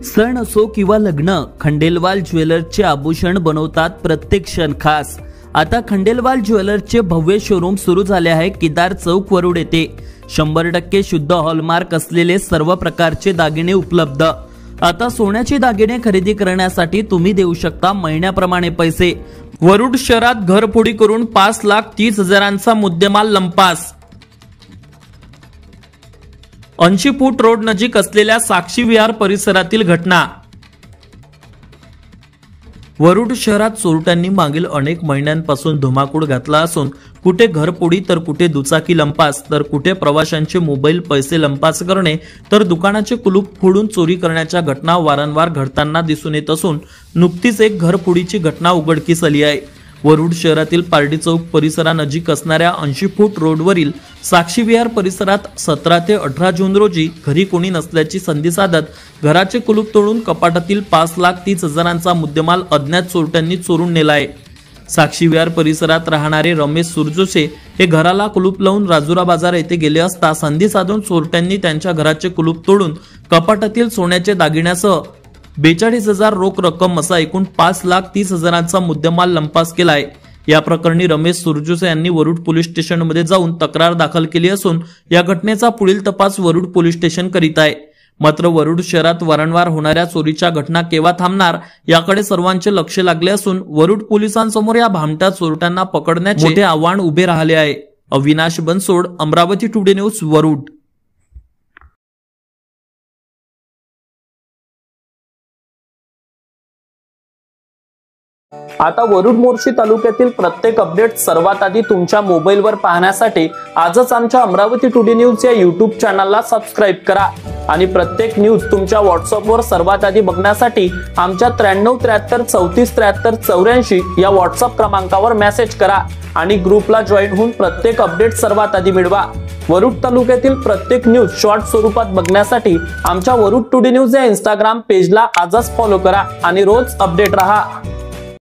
सण असो किंवा लग्न, खंडेलवाल ज्वेलर्सचे आभूषण बनवतात प्रत्येक क्षण खास। आता खंडेलवाल ज्वेलर्सचे भव्य शोरूम सुरू झाले आहे केदार चौक वरुड येथे। 100% शुद्ध हॉलमार्क असलेले सर्व प्रकारचे दागिने उपलब्ध। आता सोन्याचे दागिने खरेदी करण्यासाठी तुम्ही देऊ शकता महिन्याप्रमाणे पैसे। वरुड शहरात घरफोडी करून 5,30,000चा मुद्देमाल लंपास। 80 फूट रोड नजीक असलेल्या साक्षी विहार परिसरातील घटना। वरुड शहरात चोरट्यांनी मागील अनेक महिन्यांपासून धुमाकूळ घातला असून कुठे घरफोडी तर कुठे दुचाकी लंपास तर कुठे प्रवाशांचे मोबाईल पैसे लंपास करणे तर दुकानाचे कुलूप फोडून चोरी करण्याच्या घटना वारंवार घडताना दिसून येत असून नुकतीच एक घरफोडीची घटना उघडकीस आली आहे। वरुड शहरातील पारडी चौक परिसरानजीक असणाऱ्या 80 फूट रोडवरील साक्षी विहार परिसरात 17 ते 18 जून रोजी घरी कोणी नसल्याची संधी साधत घराचे कुलूप तोडून कपाटातील 5,30,000चा मुद्देमाल अज्ञात चोरट्यांनी चोरून नेला आहे। साक्षी विहार परिसरात राहणारे रमेश सुरजोशे हे घराला कुलूप लावून राजुरा बाजार येथे गेले असता संधी साधून चोरट्यांनी त्यांच्या घराचे कुलूप तोडून कपाटातील सोन्याचे दागिन्यासह 42,000 रोख रक्कम असा एकूण 5,30,000चा मुद्देमाल लंपास केलाय। या प्रकरणी रमेश सुरजोसे यांनी वरुड पोलीस स्टेशनमध्ये जाऊन तक्रार दाखल केली असून या घटनेचा पुढील तपास वरुड पोलीस स्टेशन करीत आहे। मात्र वरुड शहरात वारंवार होणाऱ्या चोरीच्या घटना केव्हा थांबणार याकडे सर्वांचे लक्ष लागले असून वरुड पोलिसांसमोर या भामट्या चोरट्यांना पकडण्याचे मोठे आव्हान उभे राहिले आहे। Avinash Bansod, Amravati today news, Warud. आता वरुड मोर्शी तालुक्यातील प्रत्येक अपडेट सर्वात आधी तुमच्या मोबाईलवर पाहण्यासाठी आजच आमच्या अमरावती टुडे न्यूज या YouTube चॅनलला सबस्क्राइब करा आणि प्रत्येक न्यूज तुमच्या व्हॉट्सअपवर सर्वात आधी बघण्यासाठी आमच्या 93 73 34 73 84 या व्हॉट्सअप क्रमांकावर मेसेज करा आणि ग्रुपला जॉईन होऊन प्रत्येक अपडेट सर्वात आधी मिळवा। वरुड तालुक्यातील प्रत्येक न्यूज शॉर्ट स्वरूपात बघण्यासाठी आमच्या वरुड टुडे न्यूज या Instagram पेजला आजच फॉलो करा आणि रोज अपडेट रहा।